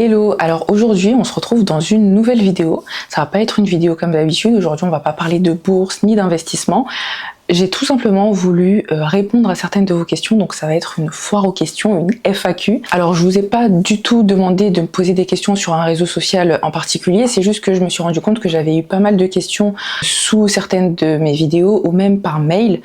Hello, alors aujourd'hui on se retrouve dans une nouvelle vidéo. Ça va pas être une vidéo comme d'habitude, aujourd'hui on va pas parler de bourse ni d'investissement. J'ai tout simplement voulu répondre à certaines de vos questions, donc ça va être une foire aux questions, une FAQ. Alors je vous ai pas du tout demandé de me poser des questions sur un réseau social en particulier, c'est juste que je me suis rendu compte que j'avais eu pas mal de questions sous certaines de mes vidéos ou même par mail,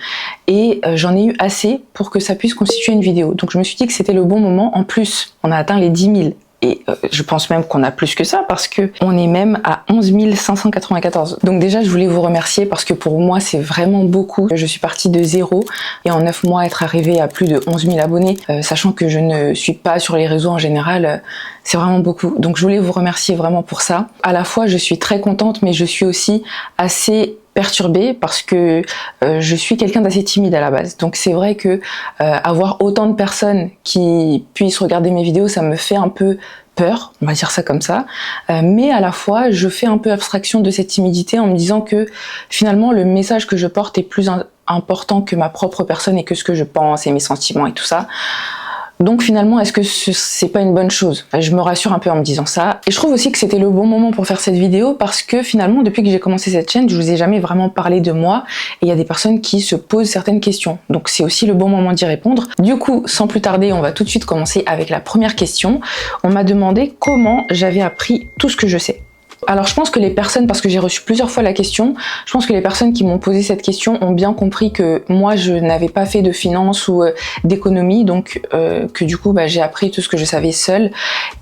et j'en ai eu assez pour que ça puisse constituer une vidéo. Donc je me suis dit que c'était le bon moment. En plus, on a atteint les 10 000. Et je pense même qu'on a plus que ça parce que on est même à 11 594. Donc déjà, je voulais vous remercier parce que pour moi, c'est vraiment beaucoup. Je suis partie de zéro et en 9 mois, être arrivée à plus de 11 000 abonnés, sachant que je ne suis pas sur les réseaux en général, c'est vraiment beaucoup. Donc je voulais vous remercier vraiment pour ça. À la fois, je suis très contente, mais je suis aussi assez perturbée parce que je suis quelqu'un d'assez timide à la base. Donc c'est vrai que avoir autant de personnes qui puissent regarder mes vidéos, ça me fait un peu peur, on va dire ça comme ça, mais à la fois je fais un peu abstraction de cette timidité en me disant que finalement le message que je porte est plus important que ma propre personne et que ce que je pense et mes sentiments et tout ça. Donc finalement, est-ce que c'est pas une bonne chose? Je me rassure un peu en me disant ça. Et je trouve aussi que c'était le bon moment pour faire cette vidéo parce que finalement, depuis que j'ai commencé cette chaîne, je vous ai jamais vraiment parlé de moi et il y a des personnes qui se posent certaines questions. Donc c'est aussi le bon moment d'y répondre. Du coup, sans plus tarder, on va tout de suite commencer avec la première question. On m'a demandé comment j'avais appris tout ce que je sais. Alors je pense que les personnes, parce que j'ai reçu plusieurs fois la question, je pense que les personnes qui m'ont posé cette question ont bien compris que moi je n'avais pas fait de finance ou d'économie, donc que du coup j'ai appris tout ce que je savais seule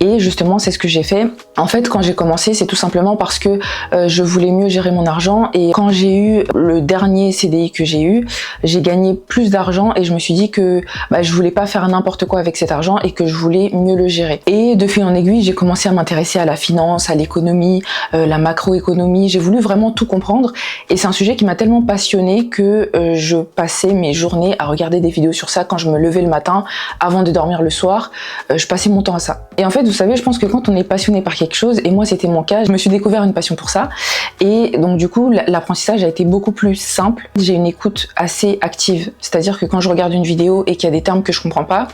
et justement c'est ce que j'ai fait. En fait quand j'ai commencé c'est tout simplement parce que je voulais mieux gérer mon argent et quand j'ai eu le dernier CDI que j'ai eu, j'ai gagné plus d'argent et je me suis dit que je voulais pas faire n'importe quoi avec cet argent et que je voulais mieux le gérer. Et de fil en aiguille j'ai commencé à m'intéresser à la finance, à l'économie, la macroéconomie, j'ai voulu vraiment tout comprendre et c'est un sujet qui m'a tellement passionnée que je passais mes journées à regarder des vidéos sur ça quand je me levais le matin, avant de dormir le soir, je passais mon temps à ça. Et en fait, vous savez, je pense que quand on est passionné par quelque chose, et moi c'était mon cas, je me suis découvert une passion pour ça et donc du coup l'apprentissage a été beaucoup plus simple. J'ai une écoute assez active, c'est-à-dire que quand je regarde une vidéo et qu'il y a des termes que je comprends pas,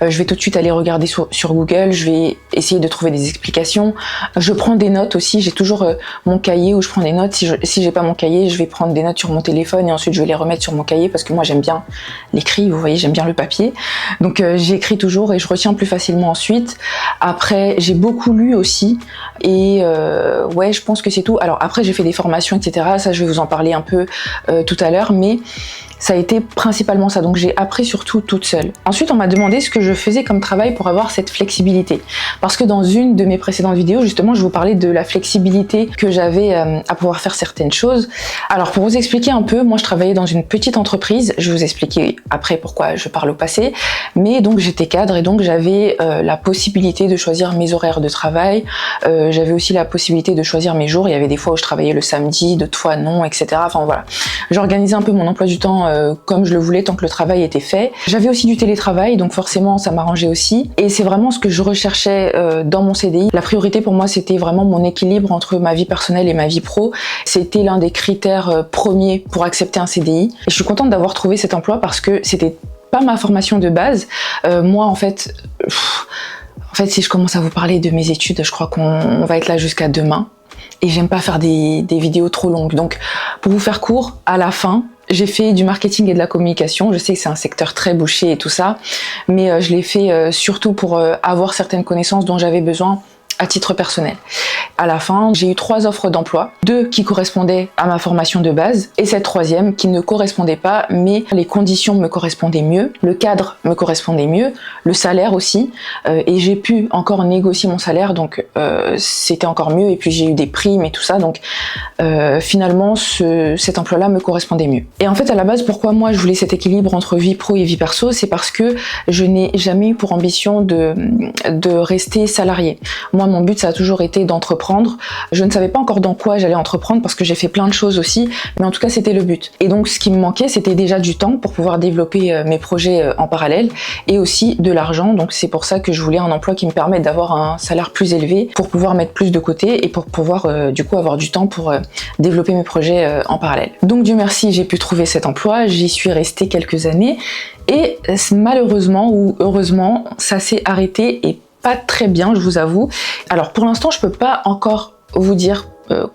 je vais tout de suite aller regarder sur Google, je vais essayer de trouver des explications, je prends des notes aussi. J'ai toujours mon cahier où je prends des notes. Si j'ai pas mon cahier, je vais prendre des notes sur mon téléphone et ensuite je vais les remettre sur mon cahier parce que moi j'aime bien l'écrit, vous voyez, j'aime bien le papier. Donc j'écris toujours et je retiens plus facilement ensuite. Après, j'ai beaucoup lu aussi et ouais, je pense que c'est tout. Alors après, j'ai fait des formations, etc. Ça, je vais vous en parler un peu tout à l'heure, mais ça a été principalement ça, donc j'ai appris surtout toute seule. Ensuite, on m'a demandé ce que je faisais comme travail pour avoir cette flexibilité. Parce que dans une de mes précédentes vidéos, justement, je vous parlais de la flexibilité que j'avais à pouvoir faire certaines choses. Alors, pour vous expliquer un peu, moi je travaillais dans une petite entreprise, je vais vous expliquer après pourquoi je parle au passé, mais donc j'étais cadre et donc j'avais la possibilité de choisir mes horaires de travail, j'avais aussi la possibilité de choisir mes jours, il y avait des fois où je travaillais le samedi, d'autres fois non, etc. Enfin voilà, j'organisais un peu mon emploi du temps comme je le voulais tant que le travail était fait. J'avais aussi du télétravail, donc forcément ça m'arrangeait aussi. Et c'est vraiment ce que je recherchais dans mon CDI. La priorité pour moi, c'était vraiment mon équilibre entre ma vie personnelle et ma vie pro. C'était l'un des critères premiers pour accepter un CDI. Et je suis contente d'avoir trouvé cet emploi parce que c'était pas ma formation de base. Moi, en fait, si je commence à vous parler de mes études, je crois qu'on va être là jusqu'à demain. Et j'aime pas faire des vidéos trop longues. Donc, pour vous faire court, à la fin, j'ai fait du marketing et de la communication. Je sais que c'est un secteur très bouché et tout ça, mais je l'ai fait surtout pour avoir certaines connaissances dont j'avais besoin à titre personnel. À la fin, j'ai eu 3 offres d'emploi, 2 qui correspondaient à ma formation de base et cette 3e qui ne correspondait pas, mais les conditions me correspondaient mieux, le cadre me correspondait mieux, le salaire aussi, et j'ai pu encore négocier mon salaire, donc c'était encore mieux, et puis j'ai eu des primes et tout ça, donc finalement cet emploi-là me correspondait mieux. Et en fait, à la base, pourquoi moi je voulais cet équilibre entre vie pro et vie perso, c'est parce que je n'ai jamais eu pour ambition de rester salarié. Moi, mon but, ça a toujours été d'entreprendre. Je ne savais pas encore dans quoi j'allais entreprendre parce que j'ai fait plein de choses aussi, mais en tout cas, c'était le but. Et donc, ce qui me manquait, c'était déjà du temps pour pouvoir développer mes projets en parallèle et aussi de l'argent. Donc, c'est pour ça que je voulais un emploi qui me permette d'avoir un salaire plus élevé pour pouvoir mettre plus de côté et pour pouvoir, du coup, avoir du temps pour développer mes projets en parallèle. Donc, Dieu merci, j'ai pu trouver cet emploi. J'y suis restée quelques années et malheureusement ou heureusement, ça s'est arrêté et pas très bien, je vous avoue. Alors pour l'instant, je peux pas encore vous dire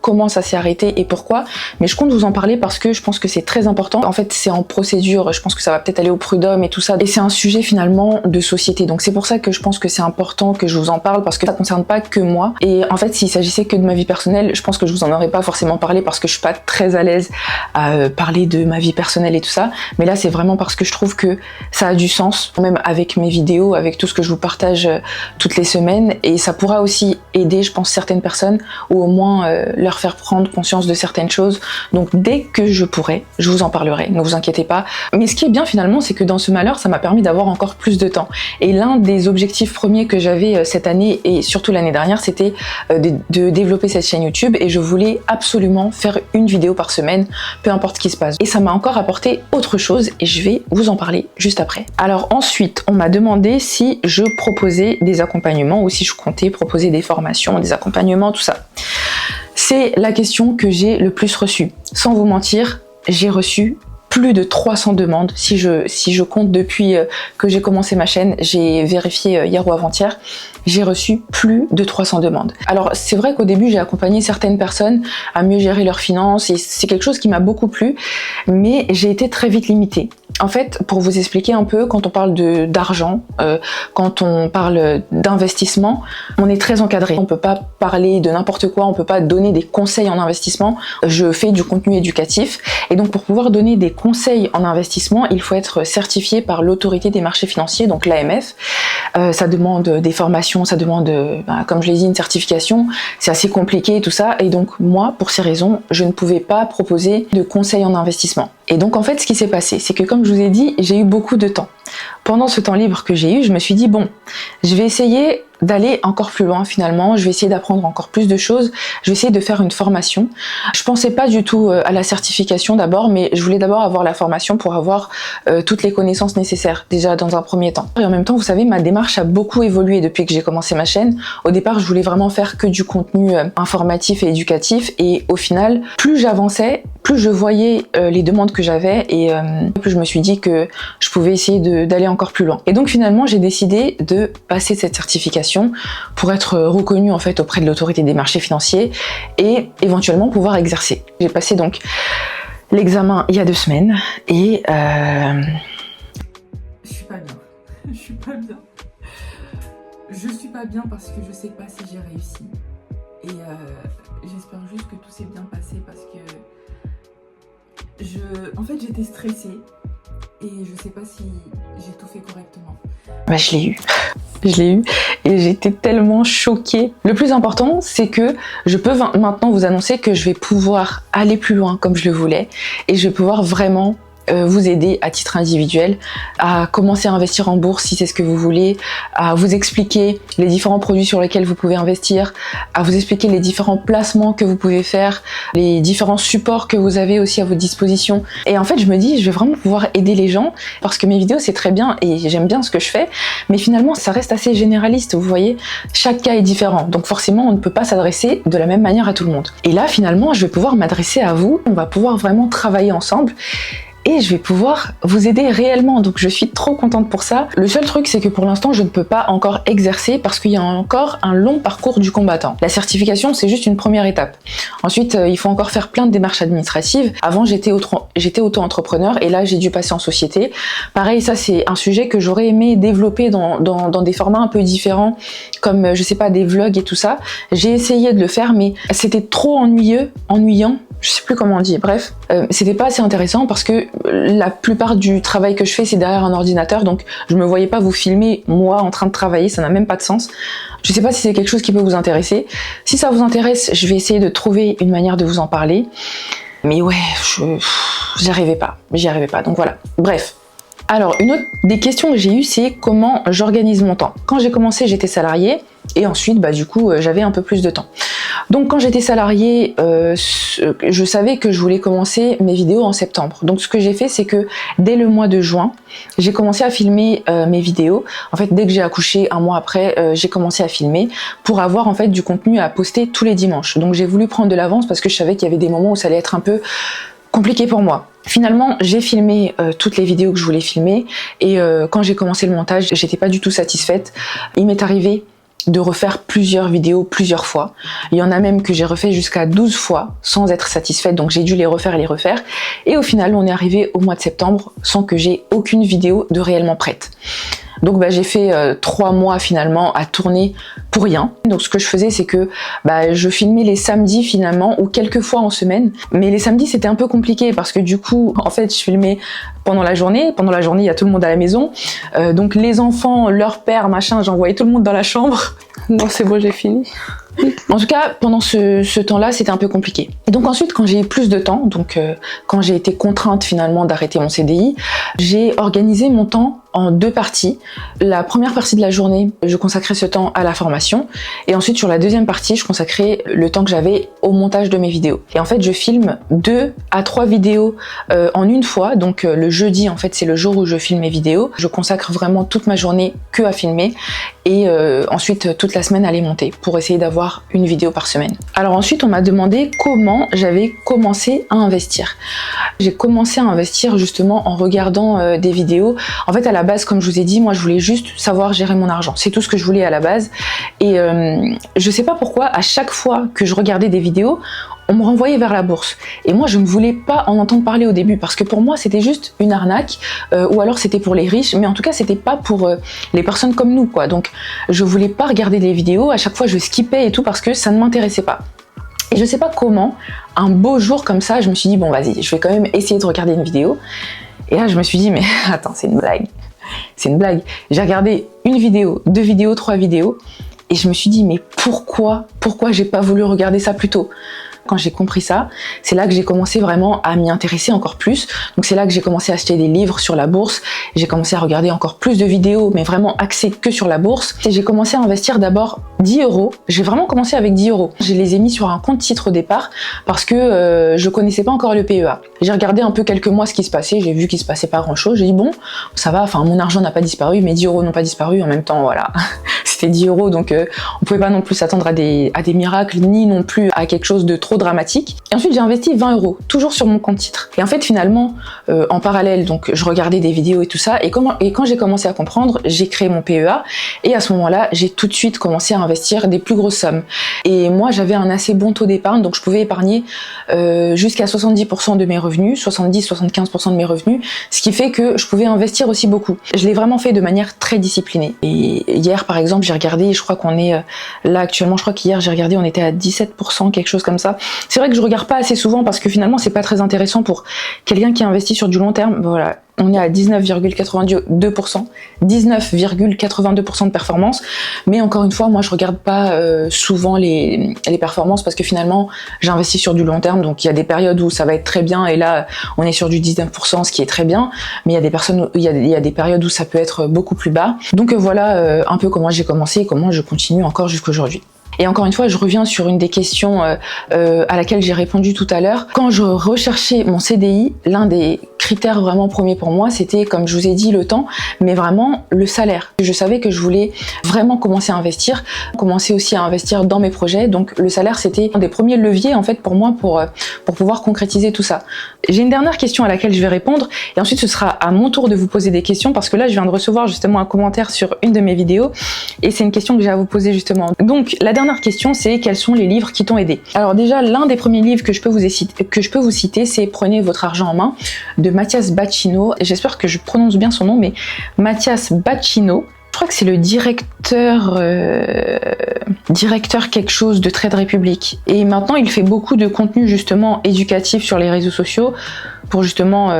comment ça s'est arrêté et pourquoi, mais je compte vous en parler parce que je pense que c'est très important. En fait, c'est en procédure, je pense que ça va peut-être aller au prud'homme et tout ça, et c'est un sujet finalement de société, donc c'est pour ça que je pense que c'est important que je vous en parle, parce que ça concerne pas que moi. Et en fait, s'il s'agissait que de ma vie personnelle, je pense que je vous en aurais pas forcément parlé, parce que je suis pas très à l'aise à parler de ma vie personnelle et tout ça, mais là c'est vraiment parce que je trouve que ça a du sens, même avec mes vidéos, avec tout ce que je vous partage toutes les semaines, et ça pourra aussi aider, je pense, certaines personnes, ou au moins leur faire prendre conscience de certaines choses. Donc dès que je pourrai, je vous en parlerai, ne vous inquiétez pas. Mais ce qui est bien finalement, c'est que dans ce malheur, ça m'a permis d'avoir encore plus de temps. Et l'un des objectifs premiers que j'avais cette année, et surtout l'année dernière, c'était de développer cette chaîne YouTube, et je voulais absolument faire une vidéo par semaine, peu importe ce qui se passe. Et ça m'a encore apporté autre chose, et je vais vous en parler juste après. Alors ensuite, on m'a demandé si je proposais des accompagnements, ou si je comptais proposer des formations, des accompagnements, tout ça. C'est la question que j'ai le plus reçue. Sans vous mentir, j'ai reçu plus de 300 demandes. Si je compte depuis que j'ai commencé ma chaîne, j'ai vérifié hier ou avant-hier, j'ai reçu plus de 300 demandes. Alors c'est vrai qu'au début j'ai accompagné certaines personnes à mieux gérer leurs finances, et c'est quelque chose qui m'a beaucoup plu, mais j'ai été très vite limitée. En fait, pour vous expliquer un peu, quand on parle d'argent, quand on parle d'investissement, on est très encadré. On peut pas parler de n'importe quoi, on peut pas donner des conseils en investissement. Je fais du contenu éducatif, et donc pour pouvoir donner des conseils en investissement, il faut être certifié par l'autorité des marchés financiers, donc l'AMF. Ça demande des formations, ça demande, comme je l'ai dit, une certification. C'est assez compliqué tout ça, et donc moi, pour ces raisons, je ne pouvais pas proposer de conseils en investissement. Et donc en fait, ce qui s'est passé, c'est que comme je vous ai dit, j'ai eu beaucoup de temps. Pendant ce temps libre que j'ai eu, je me suis dit bon, je vais essayer d'aller encore plus loin finalement, je vais essayer d'apprendre encore plus de choses, je vais essayer de faire une formation. Je pensais pas du tout à la certification d'abord, mais je voulais d'abord avoir la formation pour avoir toutes les connaissances nécessaires, déjà dans un premier temps. Et en même temps, vous savez, ma démarche a beaucoup évolué depuis que j'ai commencé ma chaîne. Au départ, je voulais vraiment faire que du contenu informatif et éducatif, et au final, plus j'avançais, plus je voyais les demandes que j'avais, et plus je me suis dit que je pouvais essayer d'aller encore plus loin. Et donc finalement, j'ai décidé de passer cette certification pour être reconnue en fait auprès de l'autorité des marchés financiers, et éventuellement pouvoir exercer. J'ai passé donc l'examen il y a 2 semaines, et je suis pas bien. Je suis pas bien. Je suis pas bien parce que je sais pas si j'ai réussi. Et j'espère juste que tout s'est bien passé, parce que en fait j'étais stressée et je sais pas si j'ai tout fait correctement. Bah je l'ai eu. Je l'ai eu et j'étais tellement choquée. Le plus important, c'est que je peux maintenant vous annoncer que je vais pouvoir aller plus loin comme je le voulais, et je vais pouvoir vraiment vous aider à titre individuel à commencer à investir en bourse si c'est ce que vous voulez, à vous expliquer les différents produits sur lesquels vous pouvez investir, à vous expliquer les différents placements que vous pouvez faire, les différents supports que vous avez aussi à votre disposition. Et en fait, je me dis, je vais vraiment pouvoir aider les gens, parce que mes vidéos c'est très bien et j'aime bien ce que je fais, mais finalement ça reste assez généraliste, vous voyez, chaque cas est différent, donc forcément on ne peut pas s'adresser de la même manière à tout le monde. Et là finalement je vais pouvoir m'adresser à vous, on va pouvoir vraiment travailler ensemble, et je vais pouvoir vous aider réellement, donc je suis trop contente pour ça. Le seul truc, c'est que pour l'instant je ne peux pas encore exercer, parce qu'il y a encore un long parcours du combattant. La certification, c'est juste une première étape. Ensuite, il faut encore faire plein de démarches administratives. Avant, j'étais auto-entrepreneur, et là j'ai dû passer en société. Pareil, ça c'est un sujet que j'aurais aimé développer dans des formats un peu différents, comme je sais pas, des vlogs et tout ça. J'ai essayé de le faire, mais c'était trop ennuyant, je sais plus comment on dit, bref, c'était pas assez intéressant, parce que la plupart du travail que je fais c'est derrière un ordinateur, donc je me voyais pas vous filmer moi en train de travailler, ça n'a même pas de sens. Je sais pas si c'est quelque chose qui peut vous intéresser. Si ça vous intéresse, je vais essayer de trouver une manière de vous en parler, mais ouais, j'y arrivais pas, donc voilà, bref. Alors, une autre des questions que j'ai eues, c'est comment j'organise mon temps. Quand j'ai commencé, j'étais salariée, et ensuite, du coup, j'avais un peu plus de temps. Donc quand j'étais salariée, je savais que je voulais commencer mes vidéos en septembre. Donc ce que j'ai fait, c'est que dès le mois de juin, j'ai commencé à filmer mes vidéos. En fait, dès que j'ai accouché, un mois après, j'ai commencé à filmer pour avoir en fait du contenu à poster tous les dimanches. Donc j'ai voulu prendre de l'avance, parce que je savais qu'il y avait des moments où ça allait être un peu compliqué pour moi. Finalement, j'ai filmé toutes les vidéos que je voulais filmer, et quand j'ai commencé le montage, j'étais pas du tout satisfaite. Il m'est arrivé de refaire plusieurs vidéos plusieurs fois. Il y en a même que j'ai refait jusqu'à 12 fois sans être satisfaite, donc j'ai dû les refaire et les refaire. Et au final, on est arrivé au mois de septembre sans que j'ai aucune vidéo de réellement prête. Donc j'ai fait 3 mois finalement à tourner pour rien. Donc ce que je faisais, c'est que je filmais les samedis finalement, ou quelques fois en semaine. Mais les samedis, c'était un peu compliqué parce que du coup, en fait, je filmais pendant la journée. Pendant la journée, il y a tout le monde à la maison. Donc les enfants, leur père, machin, j'envoyais tout le monde dans la chambre. Non, c'est bon, j'ai fini. En tout cas, pendant ce temps-là, c'était un peu compliqué. Et donc ensuite, quand j'ai eu plus de temps, donc quand j'ai été contrainte finalement d'arrêter mon CDI, j'ai organisé mon temps en 2 parties. La première partie de la journée, je consacrais ce temps à la formation, et ensuite sur la deuxième partie, je consacrais le temps que j'avais au montage de mes vidéos. Et en fait, je filme 2 à 3 vidéos en une fois, donc le jeudi, en fait, c'est le jour où je filme mes vidéos. Je consacre vraiment toute ma journée que à filmer, et ensuite toute la semaine à les monter pour essayer d'avoir une vidéo par semaine. Alors ensuite, on m'a demandé comment j'avais commencé à investir. J'ai commencé à investir justement en regardant des vidéos. En fait, à la base, comme je vous ai dit, moi je voulais juste savoir gérer mon argent. C'est tout ce que je voulais à la base. Et je sais pas pourquoi, à chaque fois que je regardais des vidéos, on me renvoyait vers la bourse. Et moi, je ne voulais pas en entendre parler au début parce que pour moi, c'était juste une arnaque ou alors c'était pour les riches, mais en tout cas, c'était pas pour les personnes comme nous, quoi. Donc, je voulais pas regarder des vidéos. À chaque fois, je skippais et tout parce que ça ne m'intéressait pas. Et je sais pas comment, un beau jour comme ça, je me suis dit, bon, vas-y, je vais quand même essayer de regarder une vidéo. Et là, je me suis dit, mais attends, c'est une blague. C'est une blague. J'ai regardé une vidéo, 2 vidéos, 3 vidéos. Et je me suis dit, mais pourquoi j'ai pas voulu regarder ça plus tôt? Quand j'ai compris ça, c'est là que j'ai commencé vraiment à m'y intéresser encore plus. Donc c'est là que j'ai commencé à acheter des livres sur la bourse. J'ai commencé à regarder encore plus de vidéos, mais vraiment axées que sur la bourse. Et j'ai commencé à investir d'abord 10 €. J'ai vraiment commencé avec 10 €. Je les ai mis sur un compte titre au départ parce que je connaissais pas encore le PEA. J'ai regardé un peu quelques mois ce qui se passait. J'ai vu qu'il se passait pas grand chose. J'ai dit bon, ça va. Enfin, mon argent n'a pas disparu, mes 10 € n'ont pas disparu. En même temps, voilà. C'était 10 €, donc on pouvait pas non plus s'attendre à des miracles, ni non plus à quelque chose de trop dramatique. Et ensuite j'ai investi 20 €, toujours sur mon compte titre. Et en fait finalement, en parallèle, donc je regardais des vidéos et tout ça, et quand j'ai commencé à comprendre, j'ai créé mon PEA, et à ce moment-là, j'ai tout de suite commencé à investir des plus grosses sommes. Et moi j'avais un assez bon taux d'épargne, donc je pouvais épargner jusqu'à 70% de mes revenus, 70-75% de mes revenus, ce qui fait que je pouvais investir aussi beaucoup. Je l'ai vraiment fait de manière très disciplinée. Et hier par exemple, j'ai regardé, je crois qu'on est là actuellement, je crois qu'hier j'ai regardé, on était à 17%, quelque chose comme ça. C'est vrai que je regarde pas assez souvent parce que finalement c'est pas très intéressant pour quelqu'un qui investit sur du long terme. Voilà, on est à 19,82%, 19,82% de performance. Mais encore une fois, moi je regarde pas souvent les performances parce que finalement j'investis sur du long terme. Donc il y a des périodes où ça va être très bien et là on est sur du 19%, ce qui est très bien. Mais il y a des périodes où ça peut être beaucoup plus bas. Donc voilà un peu comment j'ai commencé et comment je continue encore jusqu'à aujourd'hui. Et encore une fois, je reviens sur une des questions à laquelle j'ai répondu tout à l'heure. Quand je recherchais mon CDI, l'un des critères vraiment premiers pour moi, c'était, comme je vous ai dit, le temps, mais vraiment le salaire. Je savais que je voulais vraiment commencer à investir, commencer aussi à investir dans mes projets. Donc le salaire, c'était un des premiers leviers en fait pour moi pour pouvoir concrétiser tout ça. J'ai une dernière question à laquelle je vais répondre et ensuite ce sera à mon tour de vous poser des questions parce que là, je viens de recevoir justement un commentaire sur une de mes vidéos et c'est une question que j'ai à vous poser justement. Donc la dernière question, c'est quels sont les livres qui t'ont aidé? Alors déjà, l'un des premiers livres que je peux vous citer, c'est Prenez votre argent en main de Mathias Bacchino. J'espère que je prononce bien son nom, mais Mathias Bacchino. Je crois que c'est le directeur quelque chose de Trade Republic. Et maintenant, il fait beaucoup de contenu justement éducatif sur les réseaux sociaux pour justement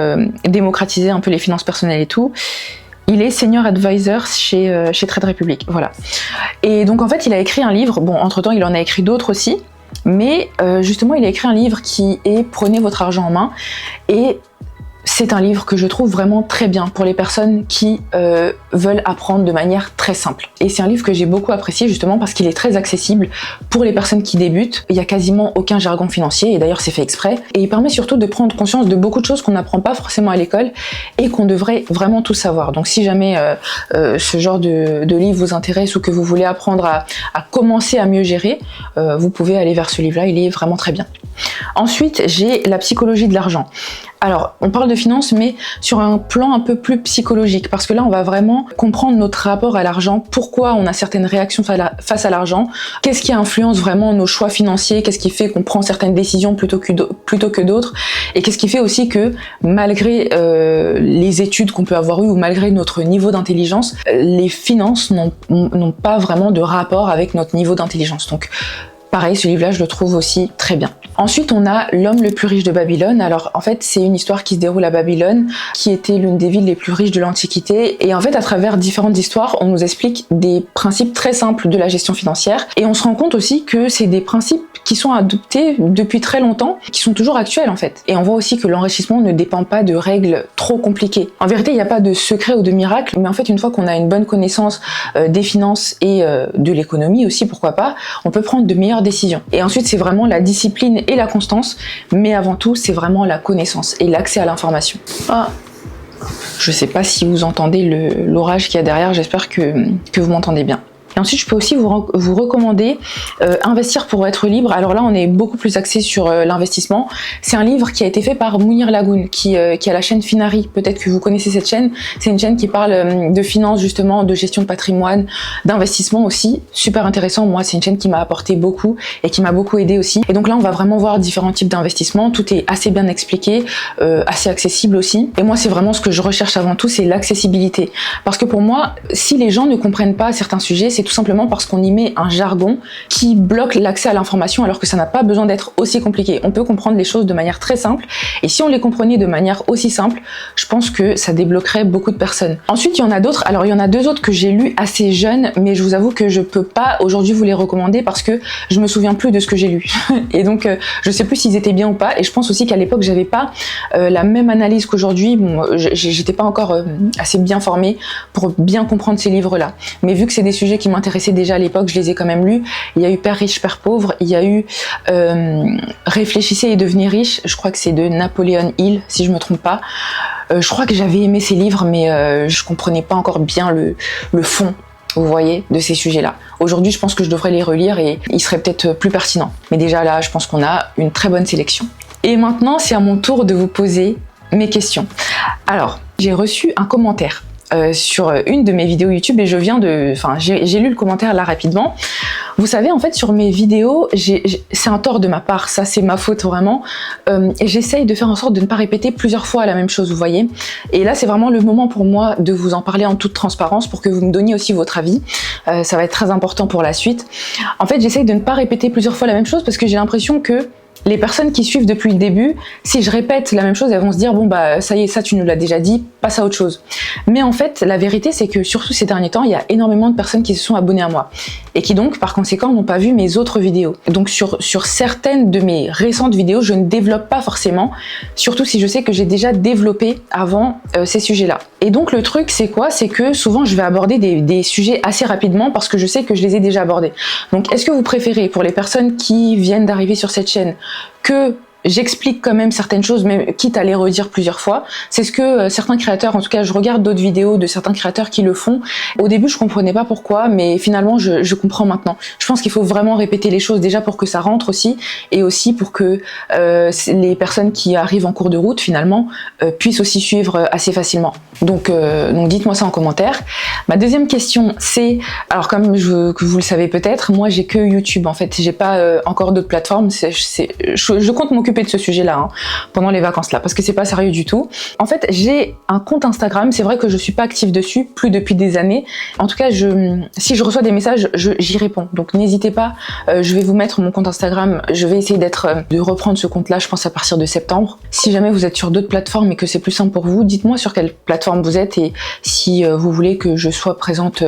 démocratiser un peu les finances personnelles et tout. Il est senior advisor chez Trade Republic, voilà. Et donc en fait, il a écrit un livre. Bon, entre-temps, il en a écrit d'autres aussi. Mais justement, il a écrit un livre qui est Prenez votre argent en main. Et c'est un livre que je trouve vraiment très bien pour les personnes qui veulent apprendre de manière très simple. Et c'est un livre que j'ai beaucoup apprécié justement parce qu'il est très accessible pour les personnes qui débutent. Il y a quasiment aucun jargon financier et d'ailleurs c'est fait exprès. Et il permet surtout de prendre conscience de beaucoup de choses qu'on n'apprend pas forcément à l'école et qu'on devrait vraiment tout savoir. Donc si jamais ce genre de livre vous intéresse ou que vous voulez apprendre à commencer à mieux gérer, vous pouvez aller vers ce livre-là, il est vraiment très bien. Ensuite, j'ai la psychologie de l'argent. Alors, on parle de finances, mais sur un plan un peu plus psychologique, parce que là, on va vraiment comprendre notre rapport à l'argent, pourquoi on a certaines réactions face à l'argent, qu'est-ce qui influence vraiment nos choix financiers, qu'est-ce qui fait qu'on prend certaines décisions plutôt que d'autres, et qu'est-ce qui fait aussi que, malgré les études qu'on peut avoir eues, ou malgré notre niveau d'intelligence, les finances n'ont pas vraiment de rapport avec notre niveau d'intelligence. Donc, pareil, ce livre-là, je le trouve aussi très bien. Ensuite, on a L'homme le plus riche de Babylone. Alors, en fait, c'est une histoire qui se déroule à Babylone, qui était l'une des villes les plus riches de l'Antiquité. Et en fait, à travers différentes histoires, on nous explique des principes très simples de la gestion financière. Et on se rend compte aussi que c'est des principes qui sont adoptés depuis très longtemps, qui sont toujours actuels en fait. Et on voit aussi que l'enrichissement ne dépend pas de règles trop compliquées. En vérité, il n'y a pas de secret ou de miracle, mais en fait, une fois qu'on a une bonne connaissance des finances et de l'économie aussi, pourquoi pas, on peut prendre de meilleures décisions. Et ensuite, c'est vraiment la discipline et la constance, mais avant tout, c'est vraiment la connaissance et l'accès à l'information. Je sais pas si vous entendez l'orage qu'il y a derrière, j'espère que vous m'entendez bien. Et ensuite, je peux aussi vous recommander Investir pour être libre. Alors là, on est beaucoup plus axé sur l'investissement. C'est un livre qui a été fait par Mounir Lagoun, qui a la chaîne Finari. Peut-être que vous connaissez cette chaîne. C'est une chaîne qui parle de finances, justement, de gestion de patrimoine, d'investissement aussi. Super intéressant. Moi, c'est une chaîne qui m'a apporté beaucoup et qui m'a beaucoup aidé aussi. Et donc là, on va vraiment voir différents types d'investissements. Tout est assez bien expliqué, assez accessible aussi. Et moi, c'est vraiment ce que je recherche avant tout, c'est l'accessibilité. Parce que pour moi, si les gens ne comprennent pas certains sujets, c'est tout simplement parce qu'on y met un jargon qui bloque l'accès à l'information alors que ça n'a pas besoin d'être aussi compliqué. On peut comprendre les choses de manière très simple et si on les comprenait de manière aussi simple, je pense que ça débloquerait beaucoup de personnes. Ensuite, il y en a d'autres. Alors, il y en a deux autres que j'ai lus assez jeunes, mais je vous avoue que je peux pas aujourd'hui vous les recommander parce que je me souviens plus de ce que j'ai lu. Et donc, je sais plus s'ils étaient bien ou pas. Et je pense aussi qu'à l'époque, j'avais pas la même analyse qu'aujourd'hui. Bon, j'étais pas encore assez bien formée pour bien comprendre ces livres-là. Mais vu que c'est des sujets qui m'intéressaient déjà à l'époque, je les ai quand même lus. Il y a eu Père riche, Père pauvre, il y a eu Réfléchissez et devenez riche, je crois que c'est de Napoléon Hill, si je me trompe pas. Je crois que j'avais aimé ces livres, mais je comprenais pas encore bien le fond, vous voyez, de ces sujets-là. Aujourd'hui, je pense que je devrais les relire et ils seraient peut-être plus pertinents. Mais déjà là, je pense qu'on a une très bonne sélection. Et maintenant, c'est à mon tour de vous poser mes questions. Alors, j'ai reçu un commentaire sur une de mes vidéos YouTube et j'ai lu le commentaire là rapidement. Vous savez, en fait, sur mes vidéos, c'est un tort de ma part, ça c'est ma faute vraiment, et j'essaye de faire en sorte de ne pas répéter plusieurs fois la même chose, vous voyez. Et là, c'est vraiment le moment pour moi de vous en parler en toute transparence pour que vous me donniez aussi votre avis. Ça va être très important pour la suite. En fait, j'essaye de ne pas répéter plusieurs fois la même chose parce que j'ai l'impression que les personnes qui suivent depuis le début, si je répète la même chose, elles vont se dire bon bah ça y est, ça tu nous l'as déjà dit, passe à autre chose. Mais en fait, la vérité c'est que surtout ces derniers temps, il y a énormément de personnes qui se sont abonnées à moi et qui donc par conséquent n'ont pas vu mes autres vidéos. Donc sur certaines de mes récentes vidéos, je ne développe pas forcément, surtout si je sais que j'ai déjà développé avant ces sujets-là. Et donc le truc c'est quoi? C'est que souvent je vais aborder des sujets assez rapidement parce que je sais que je les ai déjà abordés. Donc est-ce que vous préférez, pour les personnes qui viennent d'arriver sur cette chaîne, que j'explique quand même certaines choses, même quitte à les redire plusieurs fois? C'est ce que certains créateurs, en tout cas je regarde d'autres vidéos de certains créateurs qui le font. Au début je comprenais pas pourquoi, mais finalement je comprends maintenant. Je pense qu'il faut vraiment répéter les choses déjà pour que ça rentre aussi, et aussi pour que les personnes qui arrivent en cours de route finalement puissent aussi suivre assez facilement. Donc dites-moi ça en commentaire. Ma deuxième question c'est, alors comme que vous le savez peut-être, moi j'ai que YouTube en fait, j'ai pas encore d'autres plateformes. Je compte m'occuper de ce sujet-là pendant les vacances là, parce que c'est pas sérieux du tout. En fait, j'ai un compte Instagram, c'est vrai que je suis pas active dessus, plus depuis des années. En tout cas, si je reçois des messages, j'y réponds. Donc n'hésitez pas, je vais vous mettre mon compte Instagram, je vais essayer de reprendre ce compte-là, je pense à partir de septembre. Si jamais vous êtes sur d'autres plateformes et que c'est plus simple pour vous, dites-moi sur quelle plateforme vous êtes et si vous voulez que je sois présente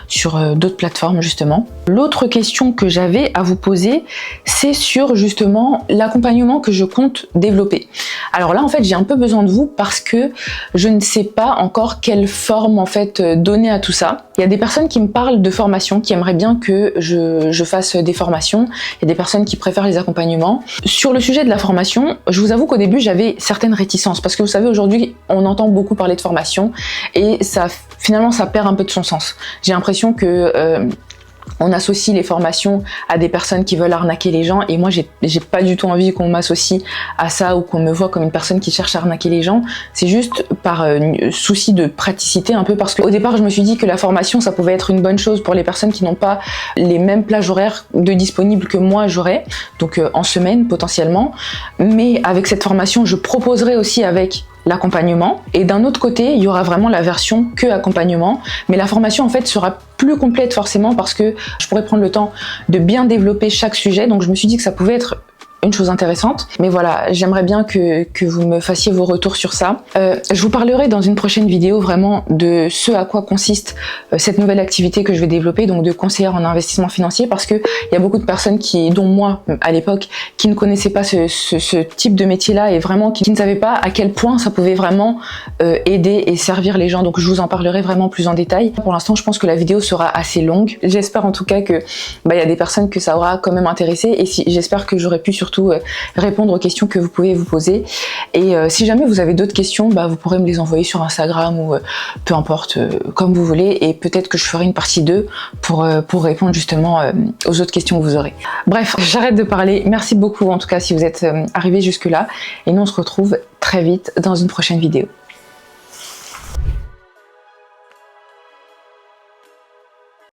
sur d'autres plateformes justement. L'autre question que j'avais à vous poser, c'est sur justement l'accompagnement que je compte développer. Alors là en fait j'ai un peu besoin de vous parce que je ne sais pas encore quelle forme en fait donner à tout ça. Il y a des personnes qui me parlent de formation, qui aimeraient bien que je fasse des formations. Il y a des personnes qui préfèrent les accompagnements. Sur le sujet de la formation, je vous avoue qu'au début j'avais certaines réticences parce que vous savez aujourd'hui on entend beaucoup parler de formation et finalement ça perd un peu de son sens. J'ai l'impression que On associe les formations à des personnes qui veulent arnaquer les gens et moi j'ai pas du tout envie qu'on m'associe à ça ou qu'on me voit comme une personne qui cherche à arnaquer les gens. C'est juste par souci de praticité un peu, parce qu'au départ je me suis dit que la formation ça pouvait être une bonne chose pour les personnes qui n'ont pas les mêmes plages horaires de disponibles que moi j'aurais, donc en semaine potentiellement, mais avec cette formation je proposerai aussi avec l'accompagnement, et d'un autre côté il y aura vraiment la version que accompagnement, mais la formation en fait sera plus complète forcément parce que je pourrais prendre le temps de bien développer chaque sujet, donc je me suis dit que ça pouvait être une chose intéressante. Mais voilà, j'aimerais bien que vous me fassiez vos retours sur ça. Je vous parlerai dans une prochaine vidéo vraiment de ce à quoi consiste cette nouvelle activité que je vais développer, donc de conseillère en investissement financier, parce que il y a beaucoup de personnes dont moi à l'époque, qui ne connaissaient pas ce type de métier-là et vraiment qui ne savaient pas à quel point ça pouvait vraiment aider et servir les gens. Donc je vous en parlerai vraiment plus en détail. Pour l'instant, je pense que la vidéo sera assez longue. J'espère en tout cas que il y a des personnes que ça aura quand même intéressé, et j'espère que j'aurai pu surtout répondre aux questions que vous pouvez vous poser. Et si jamais vous avez d'autres questions, vous pourrez me les envoyer sur Instagram ou peu importe, comme vous voulez, et peut-être que je ferai une partie 2 pour répondre justement aux autres questions que vous aurez. Bref, j'arrête de parler. Merci beaucoup en tout cas si vous êtes arrivé jusque là, et nous on se retrouve très vite dans une prochaine vidéo.